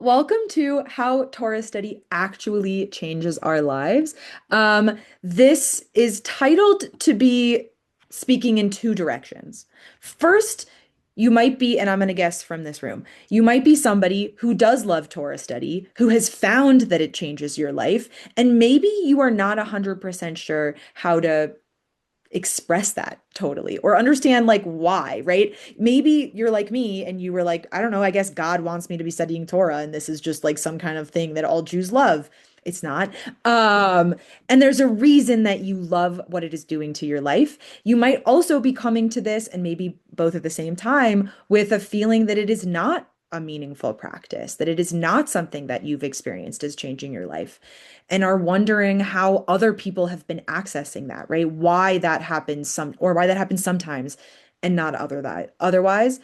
Welcome to How Torah Study Actually Changes Our Lives. This is titled to be speaking in two directions. First, you might be, and I'm going to guess from this room, you might be somebody who does love Torah study, who has found that it changes your life, and maybe you are not 100% sure how to express that totally or understand like why, right? Maybe you're like me and you were like, I don't know, I guess God wants me to be studying Torah and this is just like some kind of thing that all Jews love. It's not. Um, and there's a reason that you love what it is doing to your life. You might also be coming to this and maybe both at the same time with a feeling that it is not a meaningful practice, that it is not something that you've experienced as changing your life and are wondering how other people have been accessing that, right? Why that happens why that happens sometimes and not otherwise.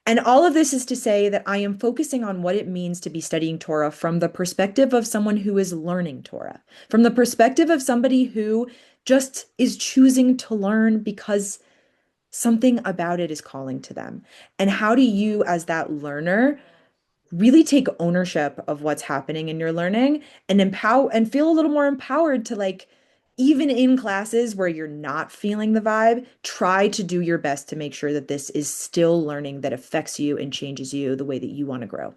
And all of this is to say that I am focusing on what it means to be studying Torah from the perspective of someone who is learning Torah, from the perspective of somebody who just is choosing to learn because something about it is calling to them. And how do you, as that learner, really take ownership of what's happening in your learning and empower and feel a little more empowered to like even in classes where you're not feeling the vibe, try to do your best to make sure that this is still learning that affects you and changes you the way that you want to grow.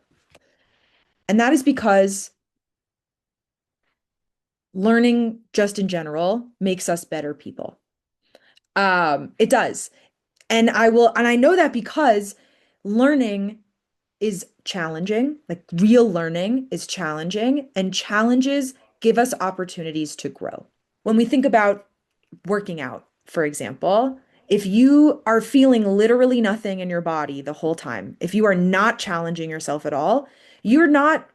And that is because learning just in general makes us better people. It does. And I know that because learning is challenging, like real learning is challenging, and challenges give us opportunities to grow. When we think about working out, for example, if you are feeling literally nothing in your body the whole time, if you are not challenging yourself at all, you're not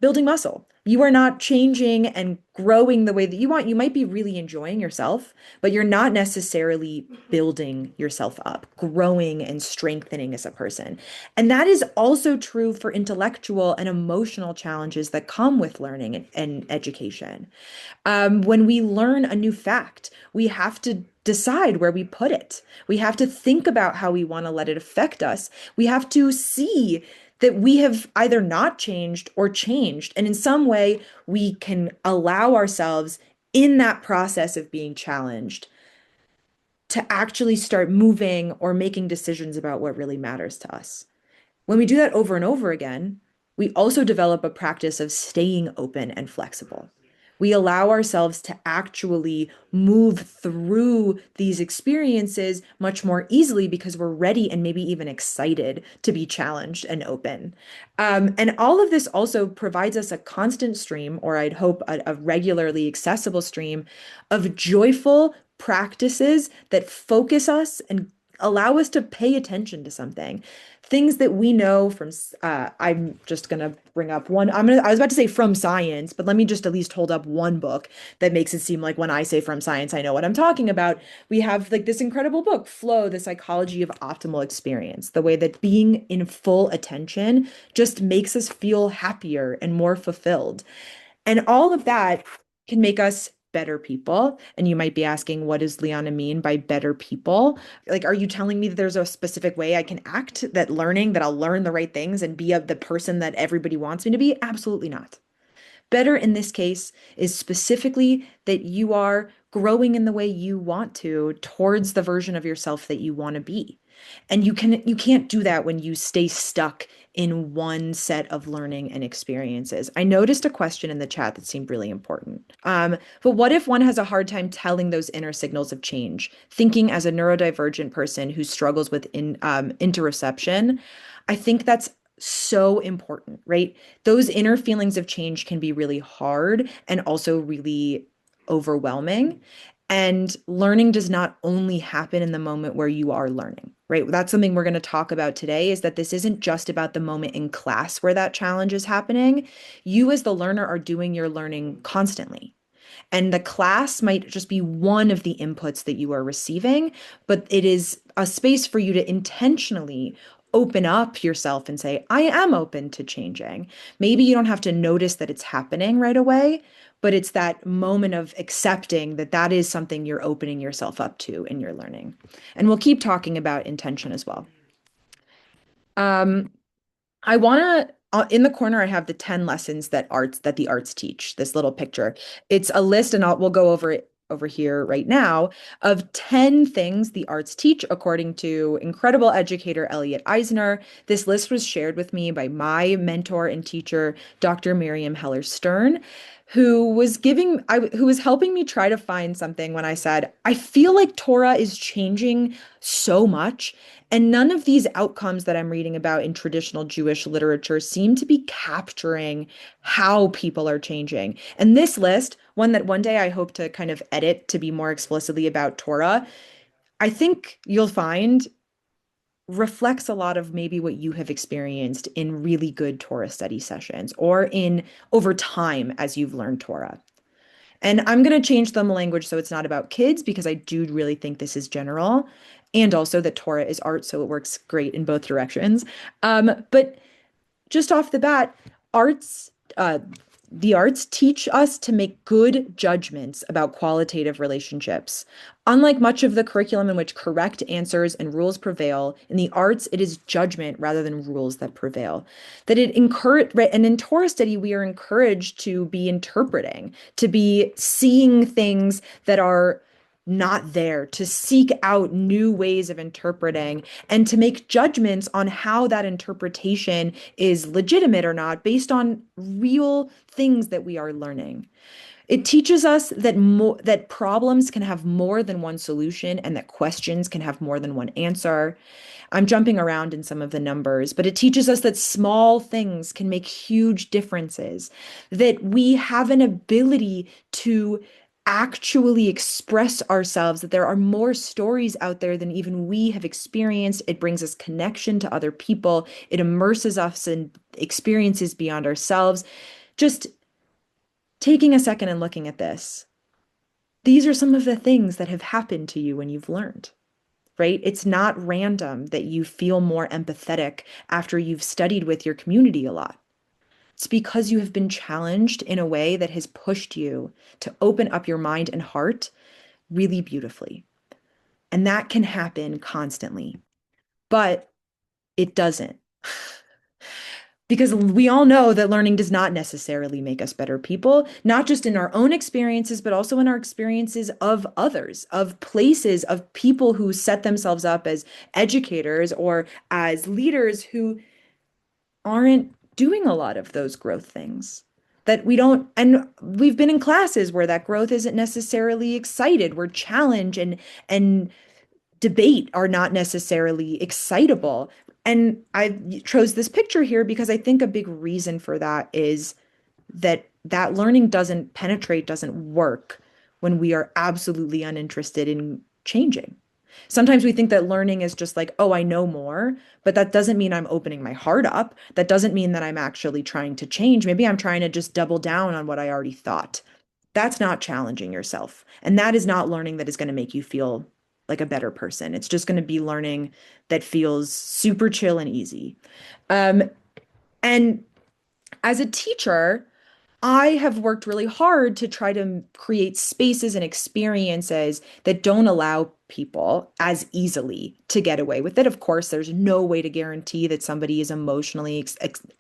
building muscle. You are not changing and growing the way that you want. You might be really enjoying yourself, but you're not necessarily building yourself up, growing and strengthening as a person. And that is also true for intellectual and emotional challenges that come with learning and education. When we learn a new fact, we have to decide where we put it. We have to think about how we want to let it affect us. We have to see that we have either not changed or changed. And in some way, we can allow ourselves in that process of being challenged to actually start moving or making decisions about what really matters to us. When we do that over and over again, we also develop a practice of staying open and flexible. We allow ourselves to actually move through these experiences much more easily because we're ready and maybe even excited to be challenged and open. And all of this also provides us a constant stream, or I'd hope a regularly accessible stream of joyful practices that focus us and allow us to pay attention to something. Things that we know from, I'm just going to bring up one. I was about to say from science, but let me just at least hold up one book that makes it seem like when I say from science, I know what I'm talking about. We have like this incredible book, Flow, The Psychology of Optimal Experience, the way that being in full attention just makes us feel happier and more fulfilled. And all of that can make us better people. And you might be asking, what does Liana mean by better people? Like, are you telling me that there's a specific way I can act that I'll learn the right things and be the person that everybody wants me to be? Absolutely not. Better in this case is specifically that you are growing in the way you want to towards the version of yourself that you want to be. And you can't do that when you stay stuck in one set of learning and experiences. I noticed a question in the chat that seemed really important. But what if one has a hard time telling those inner signals of change? Thinking as a neurodivergent person who struggles with interoception, I think that's so important, right? Those inner feelings of change can be really hard and also really overwhelming. And learning does not only happen in the moment where you are learning, right? That's something we're going to talk about today is that this isn't just about the moment in class where that challenge is happening. You, as the learner, are doing your learning constantly. And the class might just be one of the inputs that you are receiving, but it is a space for you to intentionally open up yourself and say, I am open to changing. Maybe you don't have to notice that it's happening right away, but it's that moment of accepting that that is something you're opening yourself up to in your learning. And we'll keep talking about intention as well. Um, I want to in the corner, I have the 10 lessons that the arts teach, this little picture. It's a list, and we'll go over it over here right now, of 10 things the arts teach, according to incredible educator Elliot Eisner. This list was shared with me by my mentor and teacher, Dr. Miriam Heller Stern, who was helping me try to find something when I said, I feel like Torah is changing so much, and none of these outcomes that I'm reading about in traditional Jewish literature seem to be capturing how people are changing. And this list, one that one day I hope to kind of edit to be more explicitly about Torah, I think you'll find reflects a lot of maybe what you have experienced in really good Torah study sessions or in over time as you've learned Torah. And I'm going to change the language so it's not about kids because I do really think this is general. And also that Torah is art, so it works great in both directions. But just off the bat, arts, uh, the arts teach us to make good judgments about qualitative relationships. Unlike much of the curriculum in which correct answers and rules prevail, in the arts, it is judgment rather than rules that prevail. That it encourage, right, and in Torah study, we are encouraged to be interpreting, to be seeing things that are not there, to seek out new ways of interpreting and to make judgments on how that interpretation is legitimate or not based on real things that we are learning. It teaches us that problems can have more than one solution and that questions can have more than one answer. I'm jumping around in some of the numbers, but it teaches us that small things can make huge differences, that we have an ability to actually express ourselves, that there are more stories out there than even we have experienced. It brings us connection to other people. It immerses us in experiences beyond ourselves. Just taking a second and looking at this, these are some of the things that have happened to you when you've learned, right? It's not random that you feel more empathetic after you've studied with your community a lot. It's because you have been challenged in a way that has pushed you to open up your mind and heart really beautifully. And that can happen constantly, but it doesn't. Because we all know that learning does not necessarily make us better people, not just in our own experiences, but also in our experiences of others, of places, of people who set themselves up as educators or as leaders who aren't doing a lot of those growth things. That we don't, and we've been in classes where that growth isn't necessarily excited, where challenge and debate are not necessarily excitable. And I chose this picture here because I think a big reason for that is that learning doesn't penetrate, doesn't work when we are absolutely uninterested in changing. Sometimes we think that learning is just like, oh, I know more, but that doesn't mean I'm opening my heart up. That doesn't mean that I'm actually trying to change. Maybe I'm trying to just double down on what I already thought. That's not challenging yourself. And that is not learning that is going to make you feel like a better person. It's just going to be learning that feels super chill and easy. And as a teacher, I have worked really hard to try to create spaces and experiences that don't allow people as easily to get away with it. Of course, there's no way to guarantee that somebody is emotionally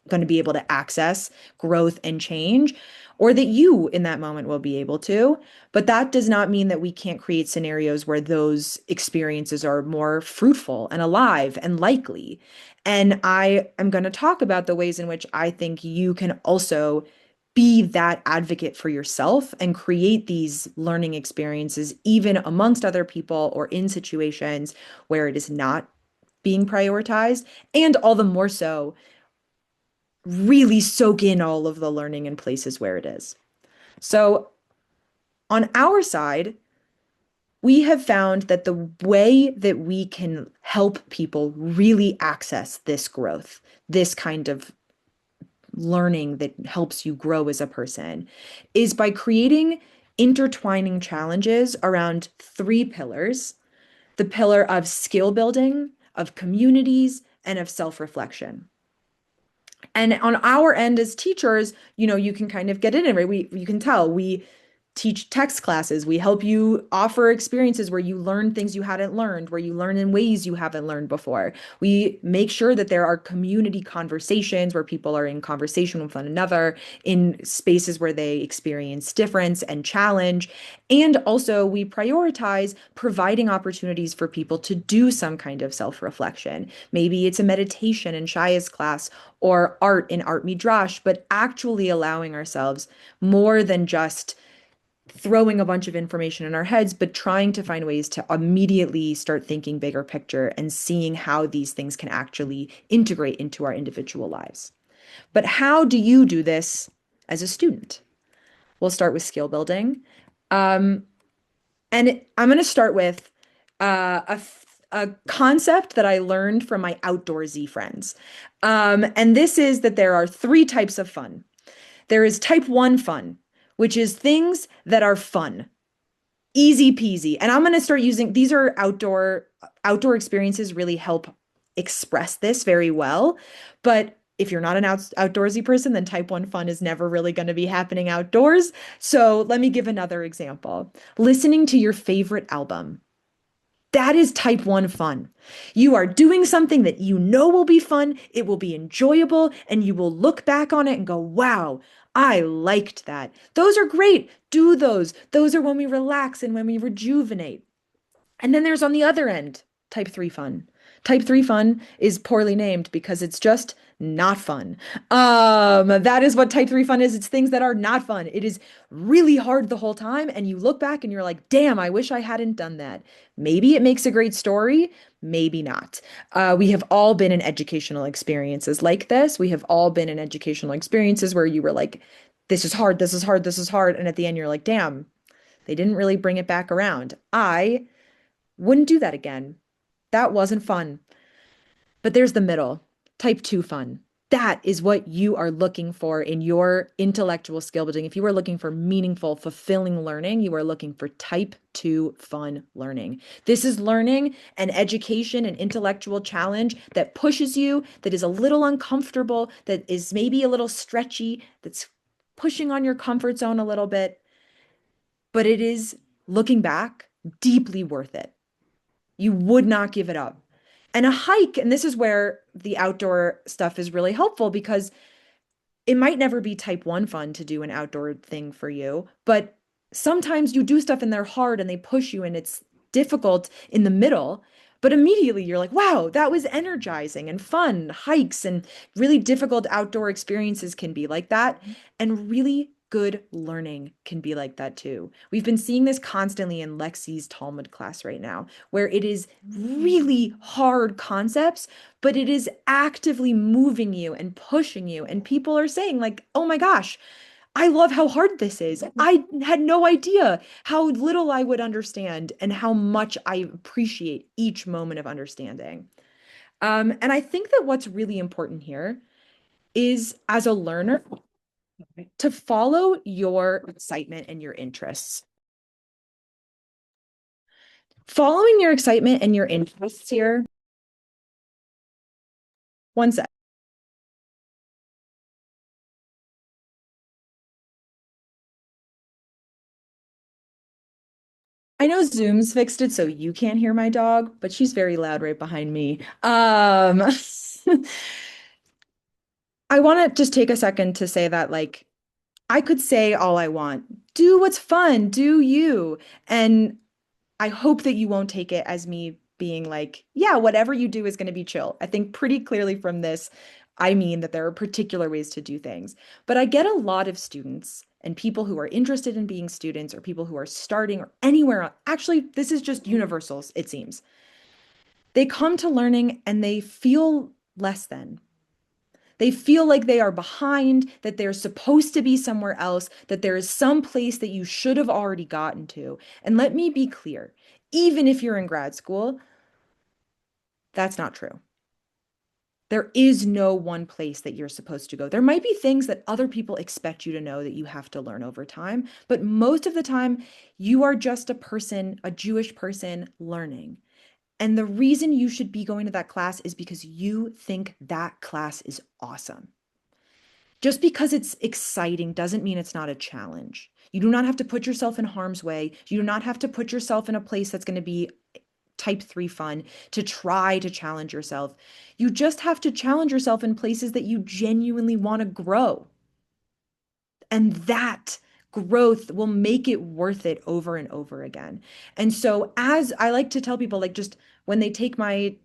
going to be able to access growth and change, or that you in that moment will be able to. But that does not mean that we can't create scenarios where those experiences are more fruitful and alive and likely. And I am going to talk about the ways in which I think you can also be that advocate for yourself and create these learning experiences, even amongst other people or in situations where it is not being prioritized. And all the more so, really soak in all of the learning in places where it is. So, on our side, we have found that the way that we can help people really access this growth, this kind of learning that helps you grow as a person, is by creating intertwining challenges around three pillars: the pillar of skill building, of communities, and of self-reflection. And on our end as teachers, you can kind of get in it, right? You can tell teach text classes. We help you offer experiences where you learn things you hadn't learned, where you learn in ways you haven't learned before. We make sure that there are community conversations where people are in conversation with one another in spaces where they experience difference and challenge. And also, we prioritize providing opportunities for people to do some kind of self-reflection. Maybe it's a meditation in Shaya's class or art in Art Midrash, but actually allowing ourselves more than just throwing a bunch of information in our heads, but trying to find ways to immediately start thinking bigger picture and seeing how these things can actually integrate into our individual lives. But how do you do this as a student? We'll start with skill building. Um, and I'm going to start with a concept that I learned from my outdoorsy friends. And this is that there are three types of fun. There is type one fun, which is things that are fun, easy peasy. And I'm going to start using these are outdoor experiences really help express this very well. But if you're not an outdoorsy person, then type one fun is never really going to be happening outdoors. So let me give another example. Listening to your favorite album. That is type one fun. You are doing something that you know will be fun, it will be enjoyable, and you will look back on it and go, wow, I liked that. Those are great. Do those. Those are when we relax and when we rejuvenate. And then there's on the other end, type 3 fun. Type 3 fun is poorly named because it's just not fun. That is what type 3 fun is. It's things that are not fun. It is really hard the whole time, and you look back and you're like, damn, I wish I hadn't done that. Maybe it makes a great story, maybe not. We have all been in educational experiences like this. We have all been in educational experiences where you were like, this is hard, this is hard, this is hard. And at the end, you're like, damn, they didn't really bring it back around. I wouldn't do that again. That wasn't fun. But there's the middle, type two fun. That is what you are looking for in your intellectual skill building. If you are looking for meaningful, fulfilling learning, you are looking for type two fun learning. This is learning and education and intellectual challenge that pushes you, that is a little uncomfortable, that is maybe a little stretchy, that's pushing on your comfort zone a little bit, but it is, looking back, deeply worth it. You would not give it up. And a hike, and this is where the outdoor stuff is really helpful because it might never be type one fun to do an outdoor thing for you, but sometimes you do stuff and they're hard and they push you and it's difficult in the middle. But immediately you're like, wow, that was energizing and fun. Hikes and really difficult outdoor experiences can be like that. And really good learning can be like that too. We've been seeing this constantly in Lexi's Talmud class right now, where it is really hard concepts, but it is actively moving you and pushing you. And people are saying, like, oh my gosh, I love how hard this is. I had no idea how little I would understand and how much I appreciate each moment of understanding. And I think that what's really important here is as a learner to follow your excitement and your interests. Following your excitement and your interests here. One sec. I know Zoom's fixed it so you can't hear my dog, but she's very loud right behind me. I want to just take a second to say that, like, I could say all I want. Do what's fun, do you. And I hope that you won't take it as me being like, yeah, whatever you do is going to be chill. I think pretty clearly from this, I mean that there are particular ways to do things. But I get a lot of students and people who are interested in being students or people who are starting or anywhere. Actually, this is just universals, it seems. They come to learning and they feel less than. They feel like they are behind, that they're supposed to be somewhere else, that there is some place that you should have already gotten to. And let me be clear, even if you're in grad school, that's not true. There is no one place that you're supposed to go. There might be things that other people expect you to know that you have to learn over time, but most of the time, you are just a person, a Jewish person learning. And the reason you should be going to that class is because you think that class is awesome. Just because it's exciting doesn't mean it's not a challenge. You do not have to put yourself in harm's way. You do not have to put yourself in a place that's going to be type 3 fun to try to challenge yourself. You just have to challenge yourself in places that you genuinely want to grow. And that growth will make it worth it over and over again. And so, as I like to tell people, like just when they take my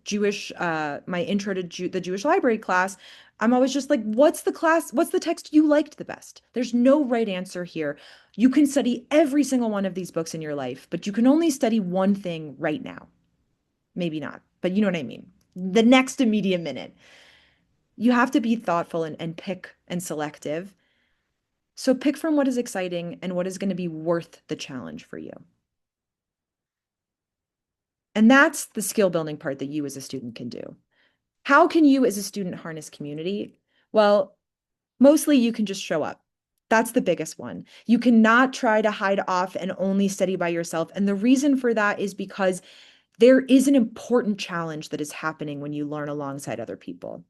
my intro to the Jewish library class, I'm always just like, what's the text you liked the best? There's no right answer here. You can study every single one of these books in your life, but you can only study one thing right now. Maybe not, but you know what I mean. The next immediate minute. You have to be thoughtful and pick and selective. So pick from what is exciting and what is going to be worth the challenge for you. And that's the skill building part that you as a student can do. How can you as a student harness community? Well, mostly you can just show up. That's the biggest one. You cannot try to hide off and only study by yourself. And the reason for that is because there is an important challenge that is happening when you learn alongside other people.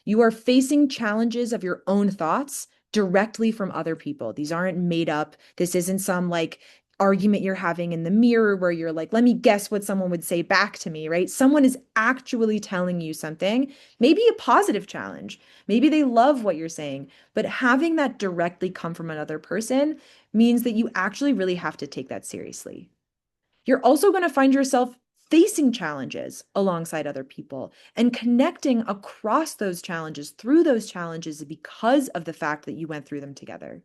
You are facing challenges of your own thoughts directly from other people. These aren't made up. This isn't some like argument you're having in the mirror where you're like, let me guess what someone would say back to me, right? Someone is actually telling you something, maybe a positive challenge. Maybe they love what you're saying, but having that directly come from another person means that you actually really have to take that seriously. You're also going to find yourself facing challenges alongside other people and connecting across those challenges through those challenges because of the fact that you went through them together.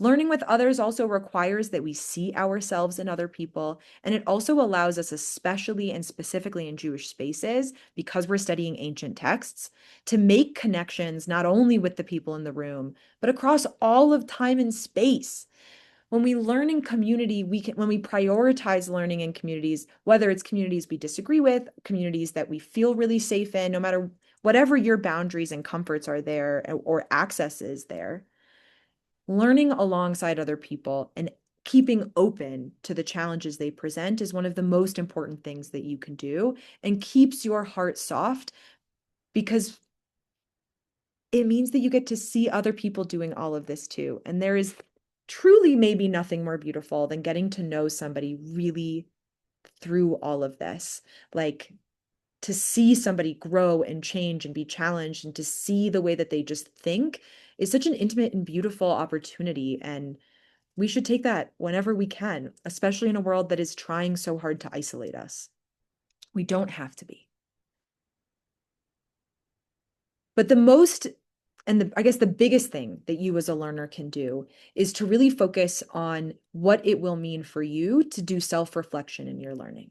Learning with others also requires that we see ourselves in other people, and it also allows us, especially and specifically in Jewish spaces, because we're studying ancient texts, to make connections not only with the people in the room, but across all of time and space. When we learn in community, when we prioritize learning in communities, whether it's communities we disagree with, communities that we feel really safe in, no matter whatever your boundaries and comforts are there or access is there, learning alongside other people and keeping open to the challenges they present is one of the most important things that you can do and keeps your heart soft because it means that you get to see other people doing all of this too. And there is truly maybe nothing more beautiful than getting to know somebody really through all of this. Like to see somebody grow and change and be challenged and to see the way that they just think is such an intimate and beautiful opportunity. And we should take that whenever we can, especially in a world that is trying so hard to isolate us. We don't have to be. But the most and I guess the biggest thing that you as a learner can do is to really focus on what it will mean for you to do self-reflection in your learning.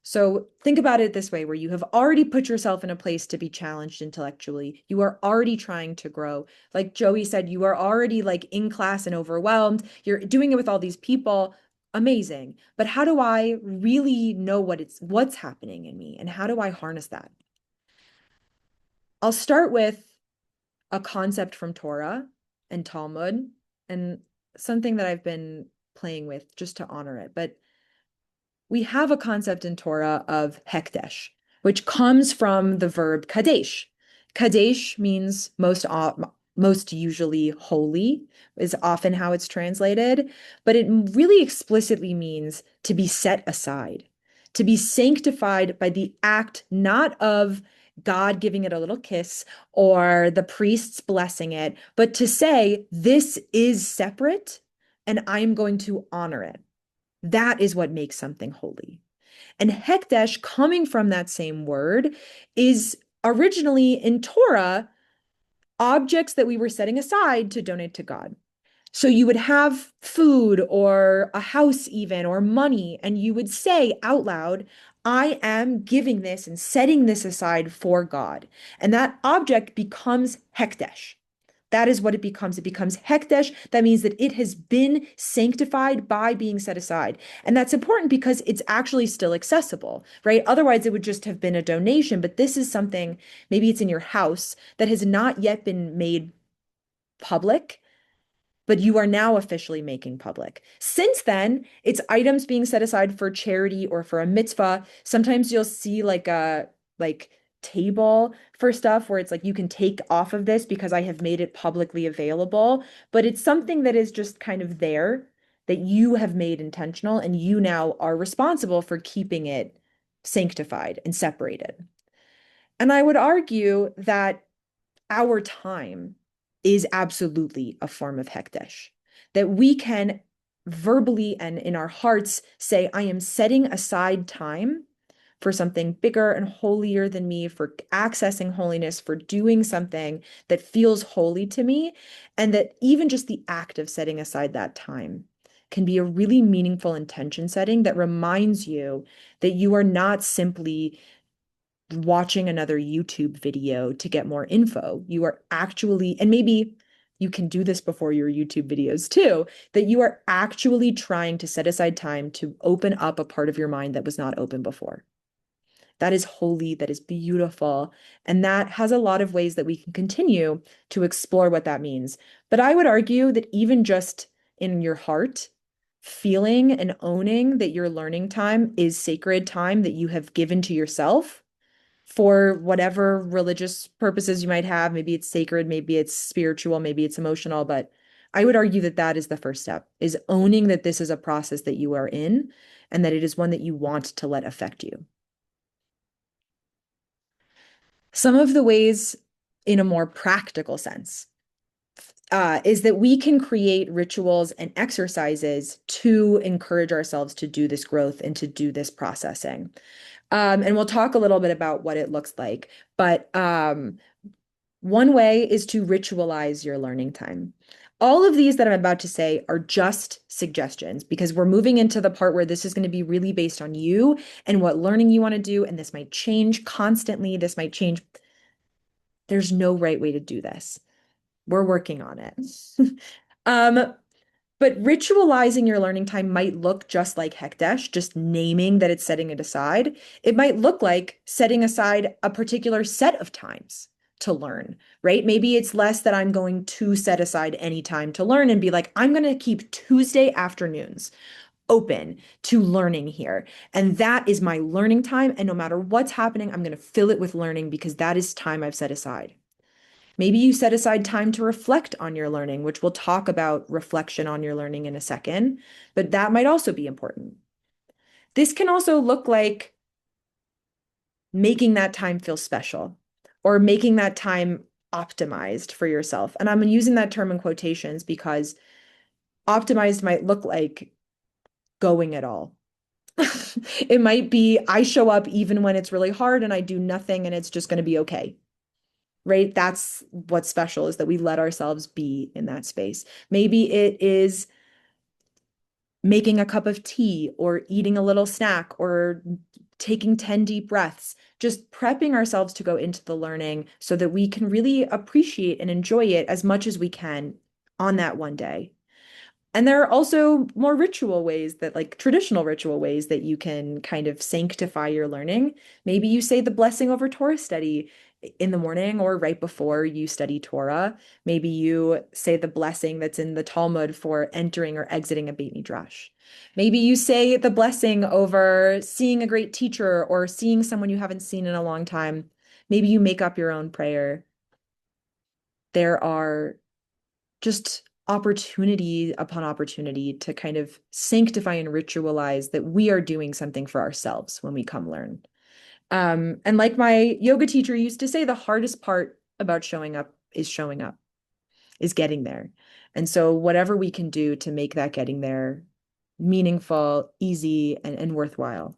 So think about it this way, where you have already put yourself in a place to be challenged intellectually. You are already trying to grow. Like Joey said, you are already like in class and overwhelmed. You're doing it with all these people. Amazing. But how do I really know what's happening in me? And how do I harness that? I'll start with a concept from Torah and Talmud and something that I've been playing with just to honor it. But we have a concept in Torah of hekdesh, which comes from the verb kadesh. Kadesh means most usually holy, is often how it's translated, but it really explicitly means to be set aside, to be sanctified by the act not of God giving it a little kiss or the priests blessing it, but to say, this is separate and I'm going to honor it. That is what makes something holy. And hekdesh, coming from that same word, is originally in Torah objects that we were setting aside to donate to God. So you would have food or a house even or money, and you would say out loud, I am giving this and setting this aside for God. And that object becomes hekdesh. That is what it becomes. It becomes hekdesh. That means that it has been sanctified by being set aside. And that's important because it's actually still accessible, right? Otherwise, it would just have been a donation. But this is something, maybe it's in your house, that has not yet been made public, but you are now officially making public. Since then, it's items being set aside for charity or for a mitzvah. Sometimes you'll see like a table for stuff where it's like you can take off of this because I have made it publicly available, but it's something that is just kind of there. that you have made intentional and you now are responsible for keeping it sanctified and separated. And I would argue that our time is absolutely a form of hekdesh, that we can verbally and in our hearts say, I am setting aside time for something bigger and holier than me, for accessing holiness, for doing something that feels holy to me. And that even just the act of setting aside that time can be a really meaningful intention setting that reminds you that you are not simply watching another YouTube video to get more info. You are actually, and maybe you can do this before your YouTube videos too, that you are actually trying to set aside time to open up a part of your mind that was not open before. That is holy, that is beautiful, and that has a lot of ways that we can continue to explore what that means. But I would argue that even just in your heart, feeling and owning that your learning time is sacred time that you have given to yourself for whatever religious purposes you might have. Maybe it's sacred, maybe it's spiritual, maybe it's emotional, but I would argue that that is the first step, is owning that this is a process that you are in and that it is one that you want to let affect you. Some of the ways in a more practical sense is that we can create rituals and exercises to encourage ourselves to do this growth and to do this processing. And we'll talk a little bit about what it looks like. But one way is to ritualize your learning time. All of these that I'm about to say are just suggestions because we're moving into the part where this is going to be really based on you and what learning you want to do. And this might change constantly. This might change. There's no right way to do this. We're working on it. um, but ritualizing your learning time might look just like Hekdesh, just naming that it's setting it aside. It might look like setting aside a particular set of times to learn, right? Maybe it's less that I'm going to set aside any time to learn and be like, I'm going to keep Tuesday afternoons open to learning here. And that is my learning time. And no matter what's happening, I'm going to fill it with learning because that is time I've set aside. Maybe you set aside time to reflect on your learning, which we'll talk about reflection on your learning in a second, but that might also be important. This can also look like making that time feel special or making that time optimized for yourself. And I'm using that term in quotations because optimized might look like going it all. It might be I show up even when it's really hard and I do nothing and it's just going to be okay. Right? That's what's special is that we let ourselves be in that space. Maybe it is making a cup of tea or eating a little snack or taking 10 deep breaths, just prepping ourselves to go into the learning so that we can really appreciate and enjoy it as much as we can on that one day. And there are also more ritual ways that, like traditional ritual ways that you can kind of sanctify your learning. Maybe you say the blessing over Torah study in the morning or right before you study Torah. Maybe you say the blessing that's in the Talmud for entering or exiting a Beit Midrash. Maybe you say the blessing over seeing a great teacher or seeing someone you haven't seen in a long time. Maybe you make up your own prayer. There are just opportunity upon opportunity to kind of sanctify and ritualize that we are doing something for ourselves when we come learn. And like my yoga teacher used to say, the hardest part about showing up, is getting there. And so whatever we can do to make that getting there meaningful, easy, and worthwhile.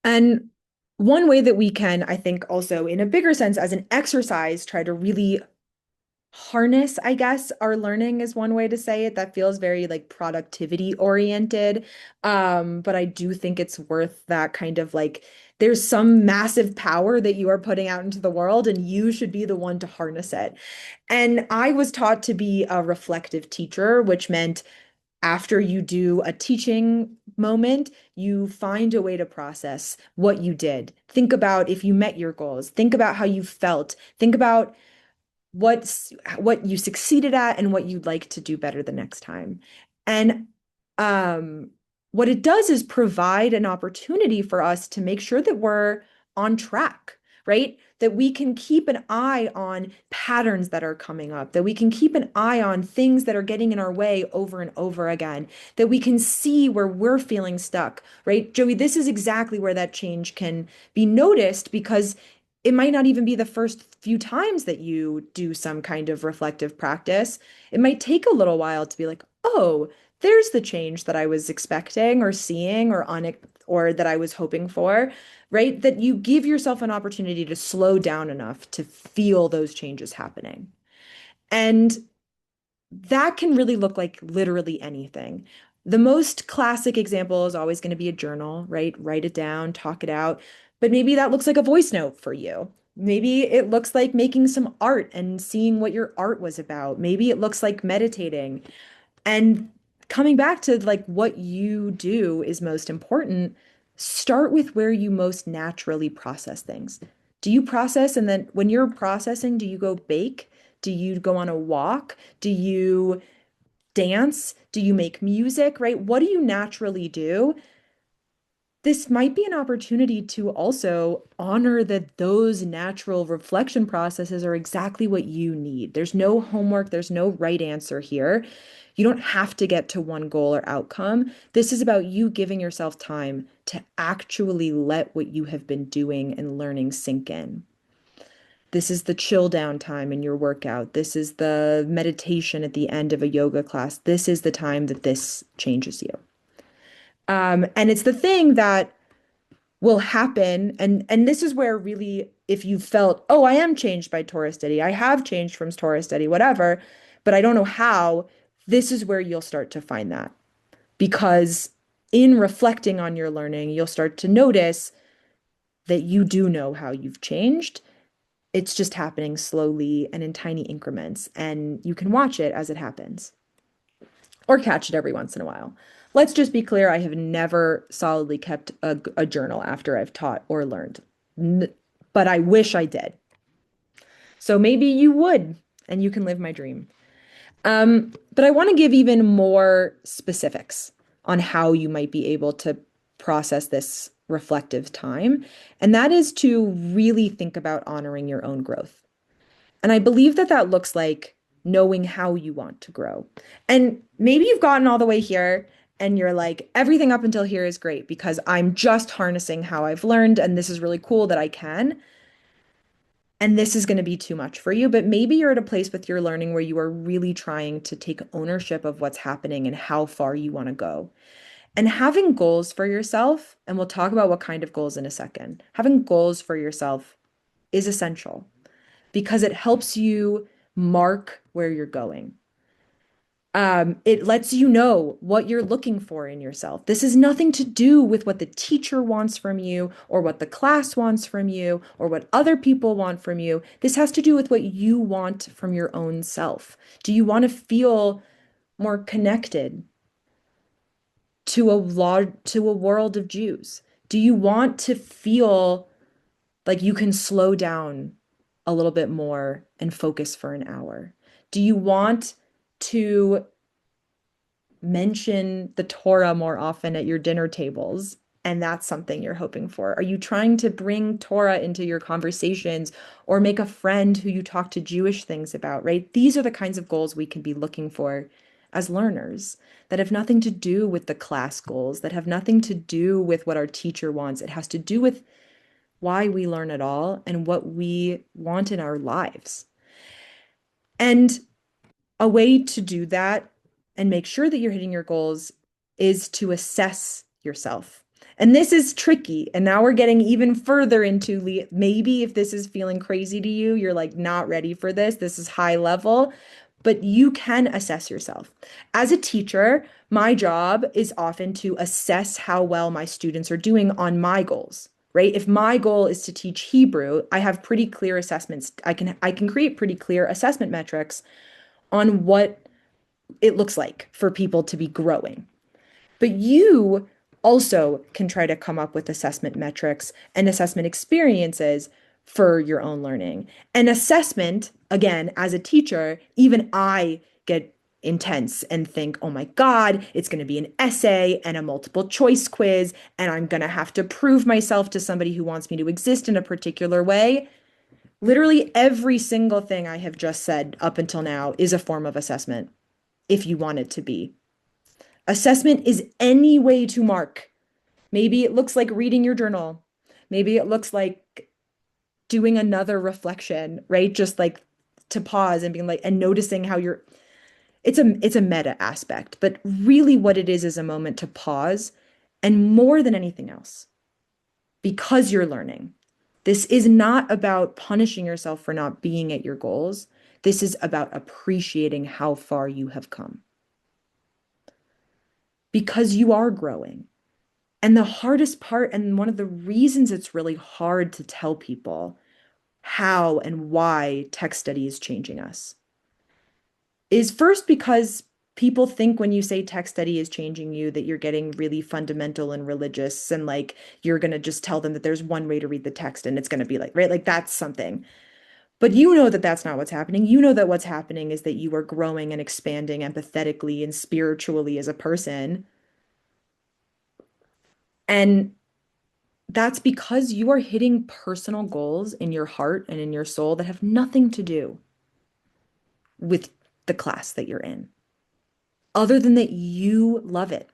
And one way that we can, I think, also in a bigger sense, as an exercise, try to really harness, I guess, our learning is one way to say it. That feels very like productivity oriented. But I do think it's worth that kind of like there's some massive power that you are putting out into the world and you should be the one to harness it. And I was taught to be a reflective teacher, which meant after you do a teaching moment, you find a way to process what you did. Think about if you met your goals. Think about how you felt. Think about what you succeeded at and what you'd like to do better the next time. And what it does is provide an opportunity for us to make sure that we're on track, right? That we can keep an eye on patterns that are coming up, that we can keep an eye on things that are getting in our way over and over again, that we can see where we're feeling stuck, right? Joey, this is exactly where that change can be noticed because it might not even be the first few times that you do some kind of reflective practice. It might take a little while to be like, oh, there's the change that I was expecting or seeing or that I was hoping for, right? That you give yourself an opportunity to slow down enough to feel those changes happening. And that can really look like literally anything. The most classic example is always going to be a journal, right? Write it down, talk it out. But maybe that looks like a voice note for you. Maybe it looks like making some art and seeing what your art was about. Maybe it looks like meditating. And coming back to like what you do is most important, start with where you most naturally process things. Do you process and then when you're processing, do you go bake? Do you go on a walk? Do you dance? Do you make music, right? What do you naturally do? This might be an opportunity to also honor that those natural reflection processes are exactly what you need. There's no homework, there's no right answer here. You don't have to get to one goal or outcome. This is about you giving yourself time to actually let what you have been doing and learning sink in. This is the chill down time in your workout. This is the meditation at the end of a yoga class. This is the time that this changes you. And it's the thing that will happen. And this is where really, if you felt, oh, I am changed by Torah study, I have changed from Torah study, whatever, but I don't know how, this is where you'll start to find that. Because in reflecting on your learning, you'll start to notice that you do know how you've changed. It's just happening slowly and in tiny increments, and you can watch it as it happens or catch it every once in a while. Let's just be clear, I have never solidly kept a journal after I've taught or learned, but I wish I did. So maybe you would, and you can live my dream. But I want to give even more specifics on how you might be able to process this reflective time. And that is to really think about honoring your own growth. And I believe that that looks like knowing how you want to grow. And maybe you've gotten all the way here and you're like, everything up until here is great because I'm just harnessing how I've learned. And this is really cool that I can. And this is going to be too much for you. But maybe you're at a place with your learning where you are really trying to take ownership of what's happening and how far you want to go. And having goals for yourself, and we'll talk about what kind of goals in a second, having goals for yourself is essential because it helps you mark where you're going. It lets you know what you're looking for in yourself. This has nothing to do with what the teacher wants from you or what the class wants from you or what other people want from you. This has to do with what you want from your own self. Do you want to feel more connected to a world of Jews? Do you want to feel like you can slow down a little bit more and focus for an hour? Do you want to mention the Torah more often at your dinner tables? And that's something you're hoping for. Are you trying to bring Torah into your conversations or make a friend who you talk to Jewish things about, right? These are the kinds of goals we can be looking for as learners that have nothing to do with the class goals, that have nothing to do with what our teacher wants. It has to do with why we learn at all and what we want in our lives. And a way to do that and make sure that you're hitting your goals is to assess yourself. And this is tricky. And now we're getting even further into maybe if this is feeling crazy to you, you're like not ready for this. This is high level, but you can assess yourself. As a teacher, my job is often to assess how well my students are doing on my goals. Right? If my goal is to teach Hebrew, I have pretty clear assessments. I can create pretty clear assessment metrics on what it looks like for people to be growing. But you also can try to come up with assessment metrics and assessment experiences for your own learning. And assessment, again, as a teacher, even I get intense and think, oh my God, it's going to be an essay and a multiple choice quiz, and I'm going to have to prove myself to somebody who wants me to exist in a particular way. Literally every single thing I have just said up until now is a form of assessment, if you want it to be. Assessment is any way to mark. Maybe it looks like reading your journal. Maybe it looks like doing another reflection, right? Just like to pause and being like, and noticing how you're, it's a meta aspect, but really what it is a moment to pause. And more than anything else, because you're learning, this is not about punishing yourself for not being at your goals. This is about appreciating how far you have come because you are growing. And the hardest part, and one of the reasons it's really hard to tell people how and why tech study is changing us, is first because people think when you say tech study is changing you that you're getting really fundamental and religious and like you're going to just tell them that there's one way to read the text and it's going to be like, right? Like that's something. But you know that that's not what's happening. You know that what's happening is that you are growing and expanding empathetically and spiritually as a person. And that's because you are hitting personal goals in your heart and in your soul that have nothing to do with the class that you're in, other than that you love it.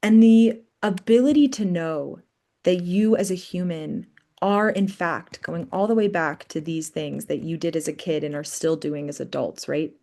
And the ability to know that you as a human are, in fact, going all the way back to these things that you did as a kid and are still doing as adults, right?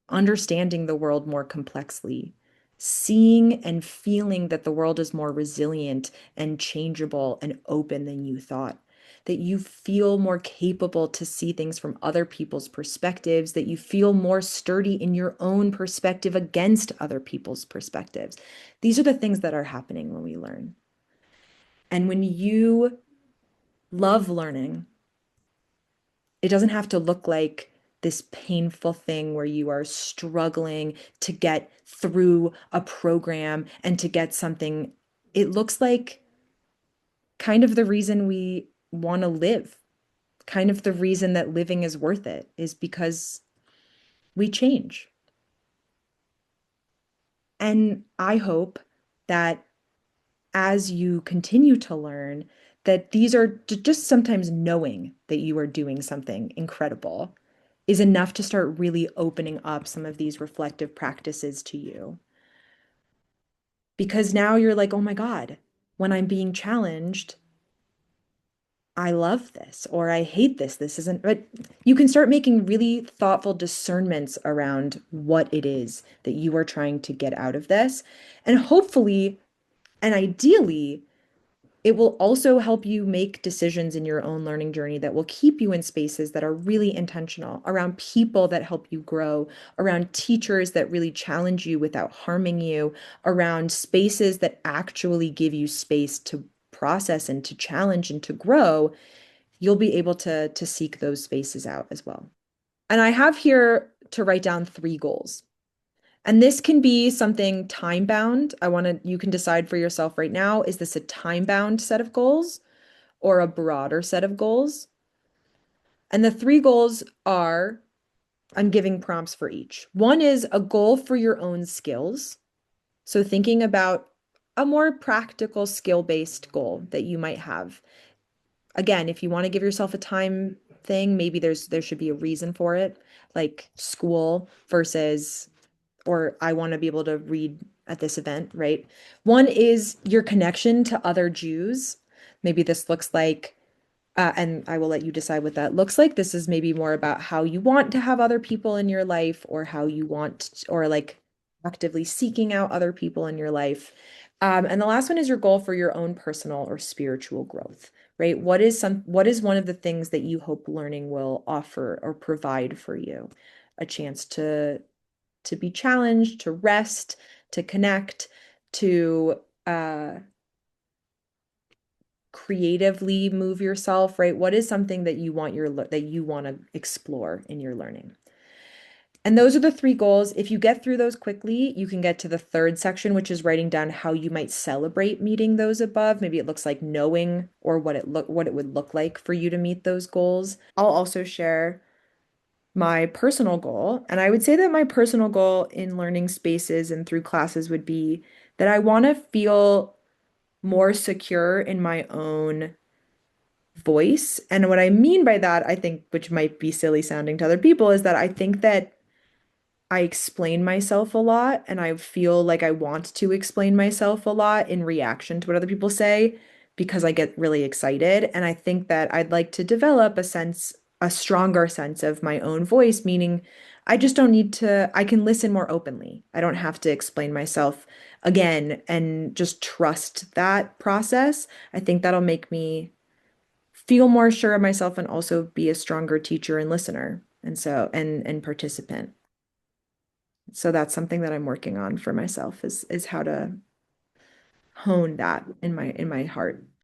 Understanding the world more complexly, seeing and feeling that the world is more resilient and changeable and open than you thought, that you feel more capable to see things from other people's perspectives, that you feel more sturdy in your own perspective against other people's perspectives. These are the things that are happening when we learn. And when you love learning, it doesn't have to look like this painful thing where you are struggling to get through a program and to get something. It looks like kind of the reason we want to live, kind of the reason that living is worth it is because we change. And I hope that as you continue to learn, that these are just sometimes knowing that you are doing something incredible is enough to start really opening up some of these reflective practices to you. Because now you're like, oh my God, when I'm being challenged, I love this or I hate this. This isn't, but you can start making really thoughtful discernments around what it is that you are trying to get out of this. And hopefully, and ideally, it will also help you make decisions in your own learning journey that will keep you in spaces that are really intentional, around people that help you grow, around teachers that really challenge you without harming you, around spaces that actually give you space to process and to challenge and to grow. You'll be able to seek those spaces out as well. And I have here to write down 3 goals. And this can be something time bound. You can decide for yourself right now, is this a time bound set of goals or a broader set of goals? And the 3 goals are, I'm giving prompts for each. One is a goal for your own skills. So thinking about a more practical skill-based goal that you might have. Again, if you want to give yourself a time thing, maybe there should be a reason for it, like school versus or I want to be able to read at this event, right? One is your connection to other Jews. Maybe this looks like, and I will let you decide what that looks like. This is maybe more about how you want to have other people in your life or how you want, or like actively seeking out other people in your life. And the last one is your goal for your own personal or spiritual growth, right? What is one of the things that you hope learning will offer or provide for you? A chance to be challenged, to rest, to connect, to creatively move yourself, right? What is something that you want to explore in your learning? And those are the 3 goals. If you get through those quickly, you can get to the third section, which is writing down how you might celebrate meeting those above. Maybe it looks like knowing or what it would look like for you to meet those goals. I'll also share my personal goal, and I would say that my personal goal in learning spaces and through classes would be that I want to feel more secure in my own voice. And what I mean by that, I think, which might be silly sounding to other people, is that I think that I explain myself a lot and I feel like I want to explain myself a lot in reaction to what other people say because I get really excited. And I think that I'd like to develop a stronger sense of my own voice, meaning I just don't need to, I can listen more openly. I don't have to explain myself again and just trust that process. I think that'll make me feel more sure of myself and also be a stronger teacher and listener. And participant. So that's something that I'm working on for myself is how to hone that in my heart.